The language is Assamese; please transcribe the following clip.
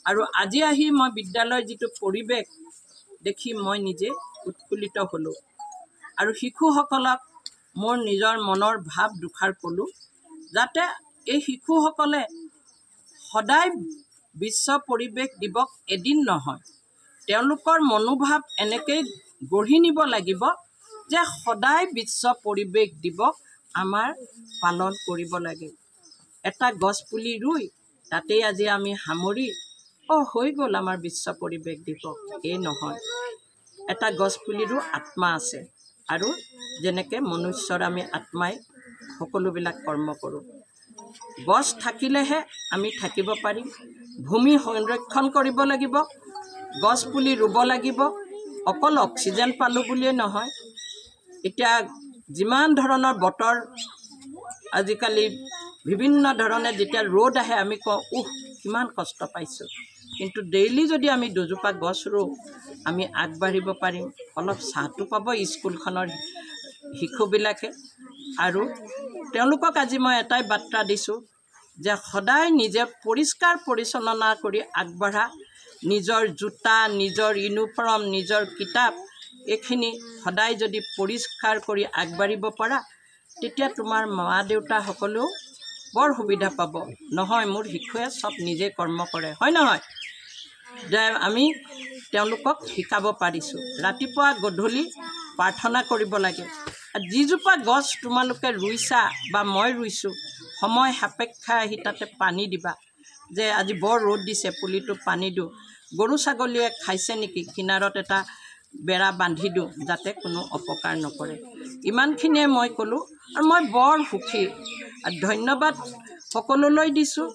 আৰু আজি আহি মই বিদ্যালয়ৰ যিটো পৰিৱেশ দেখি মই নিজে উৎফুল্লিত হ'লোঁ আৰু শিশুসকলক মোৰ নিজৰ মনৰ ভাৱ দুখাৰ ক'লোঁ যাতে এই শিশুসকলে সদায় বিশ্ব পৰিৱেশ দিৱস এদিন নহয় তেওঁলোকৰ মনোভাৱ এনেকৈ গঢ়ি নিব লাগিব যে সদায় বিশ্ব পৰিৱেশ দিৱস আমাৰ পালন কৰিব লাগে এটা গছপুলি ৰুই তাতেই আজি আমি সামৰি হৈ গ'ল আমাৰ বিশ্ব পৰিৱেশ দিৱস এই নহয় এটা গছপুলিৰো আত্মা আছে আৰু যেনেকৈ মনুষ্যৰ আমি আত্মাই সকলোবিলাক কৰ্ম কৰোঁ গছ থাকিলেহে আমি থাকিব পাৰিম ভূমি সংৰক্ষণ কৰিব লাগিব গছপুলি ৰুব লাগিব অকল অক্সিজেন পালোঁ বুলিয়ে নহয় এতিয়া যিমান ধৰণৰ বতৰ আজিকালি বিভিন্ন ধৰণে যেতিয়া ৰ'দ আহে আমি কওঁ কিমান কষ্ট পাইছোঁ কিন্তু ডেইলি যদি আমি দুজোপা গছ ৰুওঁ আমি আগবাঢ়িব পাৰিম অলপ ছাঁটো পাব স্কুলখনৰ শিশুবিলাকে আৰু তেওঁলোকক আজি মই এটাই বাৰ্তা দিছোঁ যে সদায় নিজে পৰিষ্কাৰ পৰিচ্ছন্নতা কৰি আগবাঢ়া নিজৰ জোতা নিজৰ ইউনিফৰ্ম নিজৰ কিতাপ এইখিনি সদায় যদি পৰিষ্কাৰ কৰি আগবাঢ়িব পাৰা তেতিয়া তোমাৰ মা দেউতাসকলেও বৰ সুবিধা পাব নহয় মোৰ শিশুৱে চব নিজে কৰ্ম কৰে হয় নহয় যে আমি তেওঁলোকক শিকাব পাৰিছোঁ ৰাতিপুৱা গধূলি প্ৰাৰ্থনা কৰিব লাগে যিজোপা গছ তোমালোকে ৰুইছা বা মই ৰুইছোঁ সময় সাপেক্ষে আহি তাতে পানী দিবা যে আজি বৰ ৰ'দ দিছে পুলিটো পানী দিওঁ গৰু ছাগলীয়ে খাইছে নেকি কিনাৰত এটা বেৰা বান্ধি দিওঁ যাতে কোনো অপকাৰ নকৰে ইমানখিনিয়ে মই ক'লোঁ আৰু মই বৰ সুখী ধন্যবাদ সকলোলৈ দিছোঁ।